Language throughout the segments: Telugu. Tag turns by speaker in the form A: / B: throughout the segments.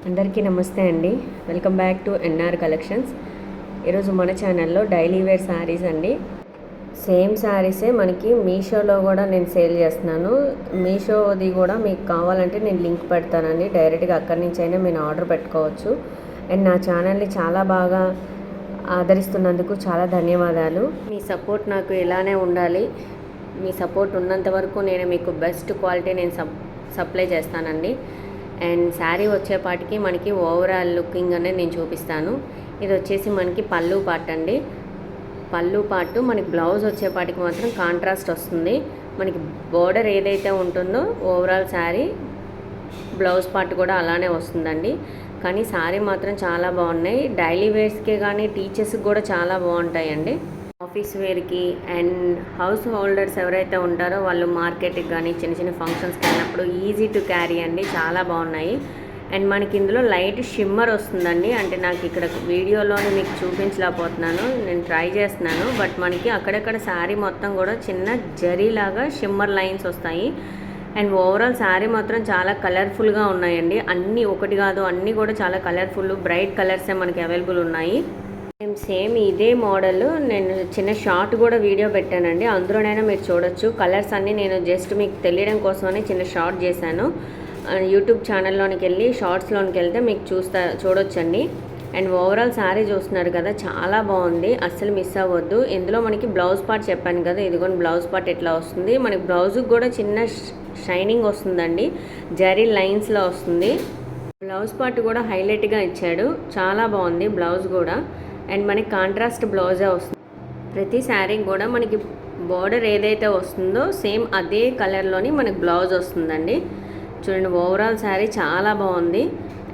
A: అందరికీ నమస్తే అండి. Welcome back to NR collections. ఈరోజు మన ఛానల్లో డైలీ వేర్ శారీస్ అండి. సేమ్ శారీసే మనకి మీషోలో కూడా నేను సేల్ చేస్తున్నాను. మీషోది కూడా మీకు కావాలంటే నేను లింక్ పెడతానండి. డైరెక్ట్గా అక్కడి నుంచి అయినా మీరు ఆర్డర్ పెట్టుకోవచ్చు. అండ్ నా ఛానల్ని చాలా బాగా ఆదరిస్తున్నందుకు చాలా ధన్యవాదాలు. మీ సపోర్ట్ నాకు ఇలానే ఉండాలి. మీ సపోర్ట్ ఉన్నంత వరకు నేను మీకు బెస్ట్ క్వాలిటీ నేను సప్లై చేస్తానండి. అండ్ శారీ వచ్చేపాటికి మనకి ఓవరాల్ లుకింగ్ అనేది నేను చూపిస్తాను. ఇది వచ్చేసి మనకి పళ్ళు పార్ట్ అండి. పళ్ళు పార్ట్ మనకి బ్లౌజ్ వచ్చేపాటికి మాత్రం కాంట్రాస్ట్ వస్తుంది. మనకి బోర్డర్ ఏదైతే ఉంటుందో ఓవరాల్ శారీ బ్లౌజ్ పార్ట్ కూడా అలానే వస్తుందండి. కానీ శారీ మాత్రం చాలా బాగున్నాయి. డైలీ వేర్స్కే కానీ టీచర్స్కి కూడా చాలా బాగుంటాయండి. ఆఫీస్ వేర్కి అండ్ హౌస్ హోల్డర్స్ ఎవరైతే ఉంటారో వాళ్ళు మార్కెట్కి కానీ చిన్న చిన్న ఫంక్షన్స్కి వెళ్ళినప్పుడు ఈజీ టు క్యారీ అండి. చాలా బాగున్నాయి. అండ్ మనకి ఇందులో లైట్ షిమ్మర్ వస్తుందండి. అంటే నాకు ఇక్కడ వీడియోలోని మీకు చూపించలేకపోతున్నాను, నేను ట్రై చేస్తున్నాను. బట్ మనకి అక్కడక్కడ శారీ మొత్తం కూడా చిన్న జరీలాగా షిమ్మర్ లైన్స్ వస్తాయి. అండ్ ఓవరాల్ శారీ మాత్రం చాలా కలర్ఫుల్గా ఉన్నాయండి. అన్నీ ఒకటి కాదు, అన్నీ కూడా చాలా కలర్ఫుల్ బ్రైట్ కలర్సే మనకి అవైలబుల్ ఉన్నాయి. సేమ్ ఇదే మోడల్ నేను చిన్న షార్ట్ కూడా వీడియో పెట్టానండి. అందులోనైనా మీరు చూడొచ్చు. కలర్స్ అన్నీ నేను జస్ట్ మీకు తెలియడం కోసమని చిన్న షార్ట్ చేశాను. యూట్యూబ్ ఛానల్లోనికి వెళ్ళి షార్ట్స్లోనికి వెళ్తే మీకు చూడొచ్చండి. అండ్ ఓవరాల్ శారీ చూస్తున్నారు కదా, చాలా బాగుంది. అస్సలు మిస్ అవ్వద్దు. ఇందులో మనకి బ్లౌజ్ పార్ట్ చెప్పాను కదా, ఇదిగోండి బ్లౌజ్ పార్ట్ ఎట్లా వస్తుంది. మనకి బ్లౌజ్కి కూడా చిన్న షైనింగ్ వస్తుందండి, జరీ లైన్స్లో వస్తుంది. బ్లౌజ్ పార్ట్ కూడా హైలైట్గా ఇచ్చాడు, చాలా బాగుంది బ్లౌజ్ కూడా. అండ్ మనకి కాంట్రాస్ట్ బ్లౌజే వస్తుంది. ప్రతి శారీకి కూడా మనకి బార్డర్ ఏదైతే వస్తుందో సేమ్ అదే కలర్లోని మనకి బ్లౌజ్ వస్తుందండి. చూడండి, ఓవరాల్ శారీ చాలా బాగుంది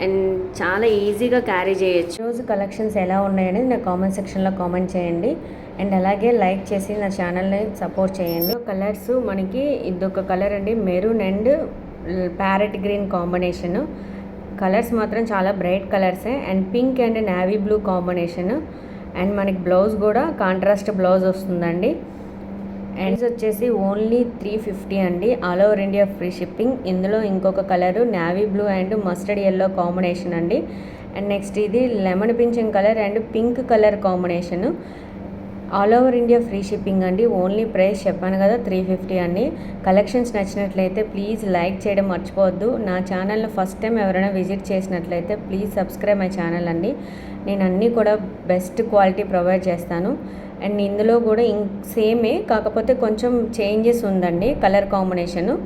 A: అండ్ చాలా ఈజీగా క్యారీ చేయొచ్చు. రోజు కలెక్షన్స్ ఎలా ఉన్నాయనేది నా కామెంట్ సెక్షన్లో కామెంట్ చేయండి. అండ్ అలాగే లైక్ చేసి నా ఛానల్ని సపోర్ట్ చేయండి. కలర్స్ మనకి ఇదొక కలర్ అండి, maroon and parrot green combination. Colours మాత్రం చాలా బ్రైట్ కలర్సే. And pink and navy blue combination. And మనకి బ్లౌజ్ కూడా కాంట్రాస్ట్ బ్లౌజ్ వస్తుందండి. అండ్ వచ్చేసి ఓన్లీ 350 అండి. All over India free shipping. ఇందులో ఇంకొక colour navy blue and mustard yellow combination అండి. అండ్ నెక్స్ట్ ఇది లెమన్ పింఛన్ colour and pink colour combination. All over India free shipping అండి. ఓన్లీ ప్రైస్ చెప్పాను కదా 350 అండి. కలెక్షన్స్ నచ్చినట్లయితే ప్లీజ్ లైక్ చేయడం మర్చిపోవద్దు. నా ఛానల్ని ఫస్ట్ టైం ఎవరైనా విజిట్ చేసినట్లయితే ప్లీజ్ సబ్స్క్రైబ్ మై ఛానల్ అండి. నేను అన్నీ కూడా బెస్ట్ క్వాలిటీ ప్రొవైడ్ చేస్తాను. అండ్ ఇందులో కూడా సేమే, కాకపోతే కొంచెం చేంజెస్ ఉందండి కలర్ కాంబినేషను.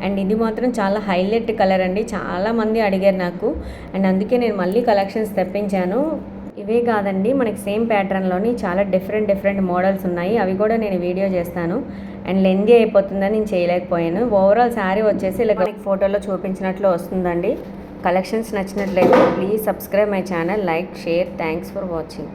A: అండ్ ఇది మాత్రం చాలా హైలైట్ కలర్ అండి, చాలామంది అడిగారు నాకు. అండ్ అందుకే నేను మళ్ళీ కలెక్షన్స్ తెప్పించాను. ఇవే కాదండి, మనకి సేమ్ ప్యాటర్న్లోని చాలా డిఫరెంట్ మోడల్స్ ఉన్నాయి. అవి కూడా నేను వీడియో చేస్తాను. అండ్ లెందీ అయిపోతుందని నేను చేయలేకపోయాను. ఓవరాల్ శారీ వచ్చేసి ఇలా మనకి ఫోటోలో చూపించినట్లు వస్తుందండి. కలెక్షన్స్ నచ్చినట్లయితే please subscribe my channel, like, share. Thanks for watching.